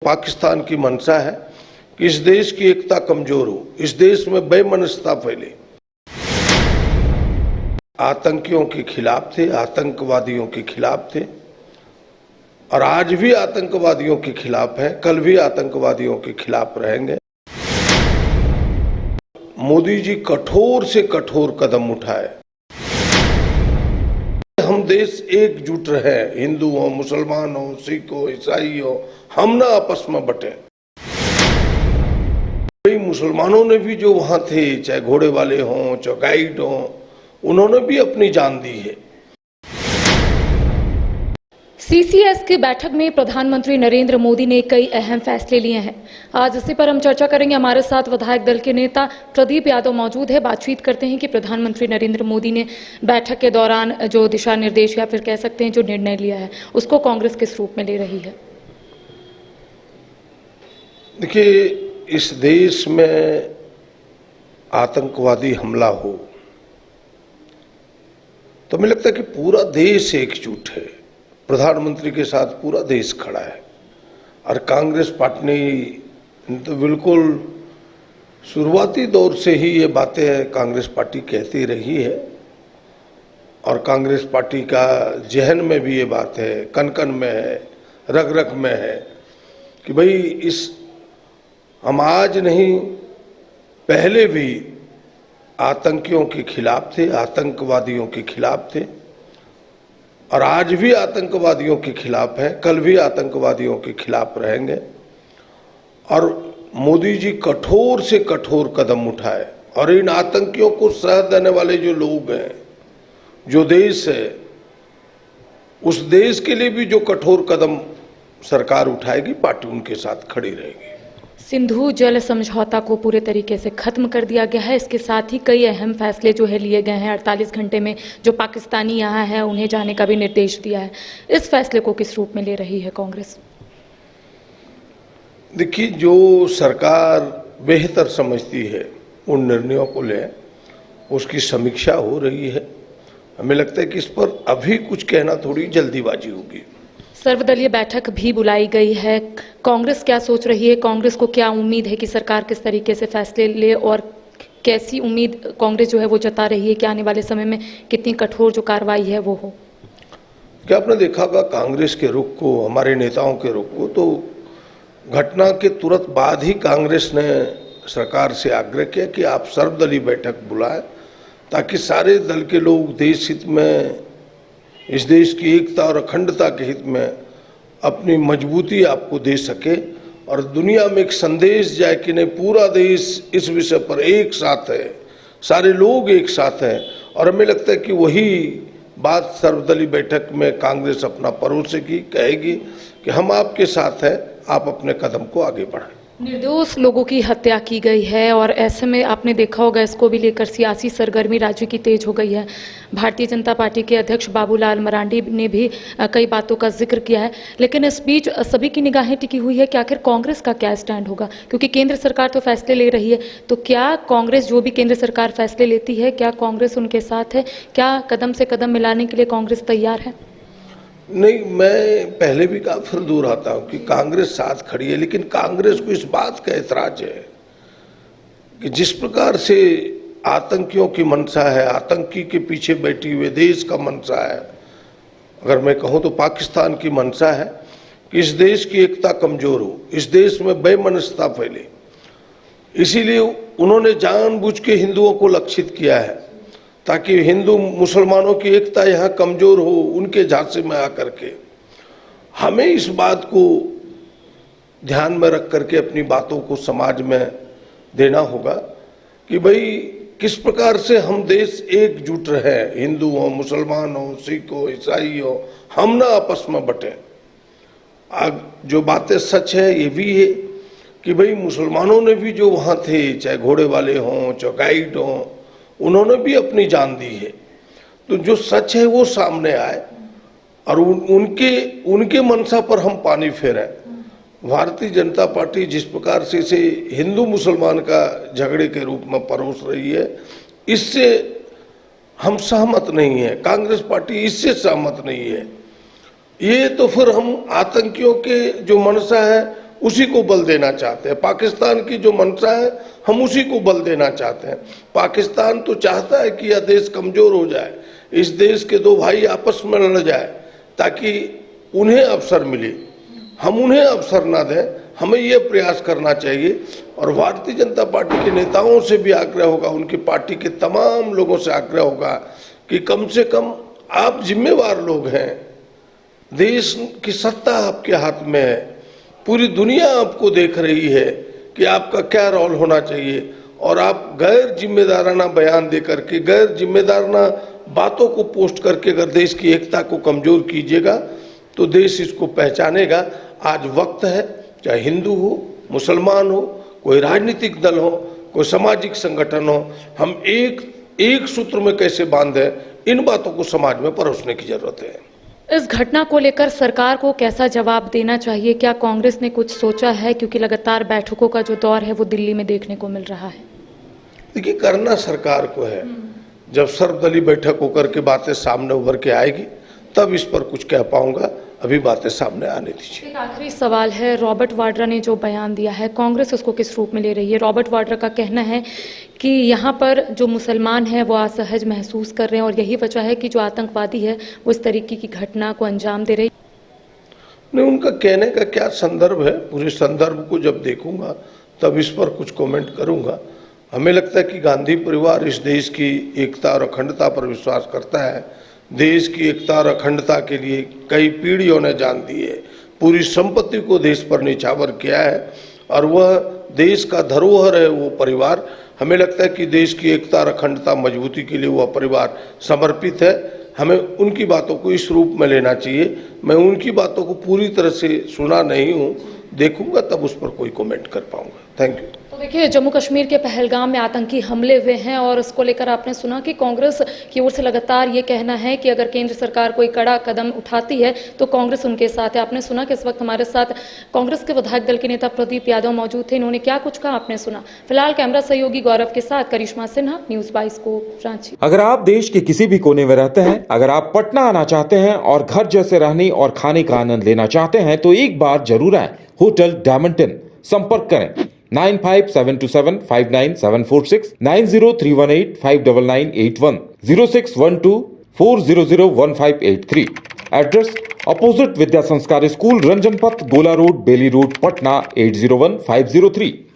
पाकिस्तान की मंशा है कि इस देश की एकता कमजोर हो, इस देश में बेमनस्ता फैले। आतंकियों के खिलाफ थे, आतंकवादियों के खिलाफ थे और आज भी आतंकवादियों के खिलाफ हैं, कल भी आतंकवादियों के खिलाफ रहेंगे। मोदी जी कठोर से कठोर कदम उठाए, हम देश एकजुट रहे, हिंदू हो, मुसलमान हो, सिख हो, ईसाई हो, हम ना आपस में बटे। मुसलमानों ने भी जो वहां थे, चाहे घोड़े वाले हों, चाहे गाइड हों, उन्होंने भी अपनी जान दी है। सीसीएस की बैठक में प्रधानमंत्री नरेंद्र मोदी ने कई अहम फैसले लिए हैं। आज इसी पर हम चर्चा करेंगे। हमारे साथ विधायक दल के नेता प्रदीप यादव मौजूद है। बातचीत करते हैं कि प्रधानमंत्री नरेंद्र मोदी ने बैठक के दौरान जो दिशा निर्देश या फिर कह सकते हैं जो निर्णय लिया है, उसको कांग्रेस किस रूप में ले रही है। देखिए, इस देश में आतंकवादी हमला हो तो मुझे लगता है कि पूरा देश एकजुट है, प्रधानमंत्री के साथ पूरा देश खड़ा है। और कांग्रेस पार्टी ने तो बिल्कुल शुरुआती दौर से ही ये बातें कांग्रेस पार्टी कहती रही है और कांग्रेस पार्टी का जहन में भी ये बात है, कन कन में है, रग रग में है कि भाई इस हम आज नहीं पहले भी आतंकियों के खिलाफ थे, आतंकवादियों के खिलाफ थे और आज भी आतंकवादियों के खिलाफ हैं, कल भी आतंकवादियों के खिलाफ रहेंगे। और मोदी जी कठोर से कठोर कदम उठाए और इन आतंकियों को सह देने वाले जो लोग हैं, जो देश है, उस देश के लिए भी जो कठोर कदम सरकार उठाएगी, पार्टी उनके साथ खड़ी रहेगी। सिंधु जल समझौता को पूरे तरीके से खत्म कर दिया गया है। इसके साथ ही कई अहम फैसले जो है लिए गए हैं। 48 घंटे में जो पाकिस्तानी यहाँ है उन्हें जाने का भी निर्देश दिया है। इस फैसले को किस रूप में ले रही है कांग्रेस? देखिए, जो सरकार बेहतर समझती है उन निर्णयों को ले, उसकी समीक्षा हो रही है। हमें लगता है कि इस पर अभी कुछ कहना थोड़ी जल्दीबाजी होगी। सर्वदलीय बैठक भी बुलाई गई है। कांग्रेस क्या सोच रही है? कांग्रेस को क्या उम्मीद है कि सरकार किस तरीके से फैसले ले और कैसी उम्मीद कांग्रेस जो है वो जता रही है कि आने वाले समय में कितनी कठोर जो कार्रवाई है वो हो? क्या आपने देखा होगा कांग्रेस के रुख को, हमारे नेताओं के रुख को, तो घटना के तुरंत बाद ही कांग्रेस ने सरकार से आग्रह किया कि आप सर्वदलीय बैठक बुलाएं ताकि सारे दल के लोग देश हित में, इस देश की एकता और अखंडता के हित में अपनी मजबूती आपको दे सके और दुनिया में एक संदेश जाए कि नहीं, पूरा देश इस विषय पर एक साथ है, सारे लोग एक साथ हैं। और हमें लगता है कि वही बात सर्वदलीय बैठक में कांग्रेस अपना परोसेगी, कहेगी कि हम आपके साथ हैं, आप अपने कदम को आगे बढ़ाएं। निर्दोष लोगों की हत्या की गई है और ऐसे में आपने देखा होगा इसको भी लेकर सियासी सरगर्मी राज्य की तेज हो गई है। भारतीय जनता पार्टी के अध्यक्ष बाबूलाल मरांडी ने भी कई बातों का जिक्र किया है, लेकिन इस बीच सभी की निगाहें टिकी हुई है कि आखिर कांग्रेस का क्या स्टैंड होगा, क्योंकि केंद्र सरकार तो फैसले ले रही है। तो क्या कांग्रेस, जो भी केंद्र सरकार फैसले लेती है, क्या कांग्रेस उनके साथ है? क्या कदम से कदम मिलाने के लिए कांग्रेस तैयार है? नहीं, मैं पहले भी कहा, फिर दूर आता हूं कि कांग्रेस साथ खड़ी है, लेकिन कांग्रेस को इस बात का ऐतराज है कि जिस प्रकार से आतंकियों की मंशा है, आतंकी के पीछे बैठी हुए देश का मंशा है, अगर मैं कहूं तो पाकिस्तान की मंशा है कि इस देश की एकता कमजोर हो, इस देश में बेमनस्ता फैले। इसीलिए उन्होंने जानबूझ के हिंदुओं को लक्षित किया है ताकि हिंदू मुसलमानों की एकता यहाँ कमजोर हो, उनके झांसे में आकर के। हमें इस बात को ध्यान में रख करके अपनी बातों को समाज में देना होगा कि भाई किस प्रकार से हम देश एकजुट रहे, हिंदू हो, मुसलमान हो, सिख हो, ईसाई हो, हम ना आपस में बटे। आज जो बातें सच है ये भी है कि भाई मुसलमानों ने भी जो वहाँ थे, चाहे घोड़े वाले हों, चाहे गाइड हों, उन्होंने भी अपनी जान दी है। तो जो सच है वो सामने आए और उनके मंशा पर हम पानी फेरें। भारतीय जनता पार्टी जिस प्रकार से इसे हिंदू मुसलमान का झगड़े के रूप में परोस रही है, इससे हम सहमत नहीं है। कांग्रेस पार्टी इससे सहमत नहीं है। ये तो फिर हम आतंकियों के जो मंशा है उसी को बल देना चाहते हैं। पाकिस्तान की जो मंशा है हम उसी को बल देना चाहते हैं। पाकिस्तान तो चाहता है कि यह देश कमजोर हो जाए, इस देश के दो भाई आपस में लड़ जाए ताकि उन्हें अवसर मिले, हम उन्हें अवसर ना दें। हमें यह प्रयास करना चाहिए और भारतीय जनता पार्टी के नेताओं से भी आग्रह होगा, उनकी पार्टी के तमाम लोगों से आग्रह होगा कि कम से कम आप जिम्मेवार लोग हैं, देश की सत्ता आपके हाथ में है, पूरी दुनिया आपको देख रही है कि आपका क्या रोल होना चाहिए और आप गैर जिम्मेदाराना बयान दे करके, गैर जिम्मेदाराना बातों को पोस्ट करके अगर देश की एकता को कमजोर कीजिएगा तो देश इसको पहचानेगा। आज वक्त है, चाहे हिंदू हो, मुसलमान हो, कोई राजनीतिक दल हो, कोई सामाजिक संगठन हो, हम एक सूत्र में कैसे बांधे, इन बातों को समाज में परोसने की जरूरत है। इस घटना को लेकर सरकार को कैसा जवाब देना चाहिए? क्या कांग्रेस ने कुछ सोचा है, क्योंकि लगातार बैठकों का जो दौर है वो दिल्ली में देखने को मिल रहा है? देखिए, करना सरकार को है। जब सर्वदलीय बैठक होकर के बातें सामने उभर के आएगी तब इस पर कुछ कह पाऊंगा, अभी बातें सामने आने दीजिए। एक आखिरी सवाल है, रॉबर्ट वाड्रा ने जो बयान दिया है, कांग्रेस उसको किस रूप में ले रही है? रॉबर्ट वाड्रा का कहना है कि यहाँ पर जो मुसलमान हैं वो असहज महसूस कर रहे हैं और यही वजह है कि जो आतंकवादी है वो इस तरीके की घटना को अंजाम दे रही। नहीं, उनका कहने का क्या संदर्भ है, पूरे संदर्भ को जब देखूंगा तब इस पर कुछ कमेंट करूंगा। हमें लगता है कि गांधी परिवार इस देश की एकता और अखंडता पर विश्वास करता है। देश की एकता और अखंडता के लिए कई पीढ़ियों ने जान दी है, पूरी संपत्ति को देश पर निछावर किया है और वह देश का धरोहर है वो परिवार। हमें लगता है कि देश की एकता और अखंडता मजबूती के लिए वह परिवार समर्पित है। हमें उनकी बातों को इस रूप में लेना चाहिए। मैं उनकी बातों को पूरी तरह से सुना नहीं हूँ, देखूंगा तब उस पर कोई कमेंट कर पाऊंगा। Thank you. तो देखिए, जम्मू कश्मीर के पहलगाम में आतंकी हमले हुए हैं और इसको लेकर आपने सुना कि कांग्रेस की ओर से लगातार ये कहना है कि अगर केंद्र सरकार कोई कड़ा कदम उठाती है तो कांग्रेस उनके साथ है। आपने सुना कि इस वक्त हमारे साथ कांग्रेस के विधायक दल के नेता प्रदीप यादव मौजूद थे, इन्होंने क्या कुछ कहा आपने सुना। फिलहाल कैमरा सहयोगी गौरव के साथ करिश्मा सिन्हा, न्यूज़ 22 को रांची। अगर आप देश के किसी भी कोने में रहते हैं, अगर आप पटना आना चाहते हैं और घर जैसे रहने और खाने का आनंद लेना चाहते हैं तो एक बार जरूर आए होटल डायमंड इन। संपर्क करें 9572759746, 9031859981, 0612400153। एड्रेस अपोजिट विद्या संस्कार स्कूल, रंजन पथ, गोला रोड, बेली रोड, पटना 801503।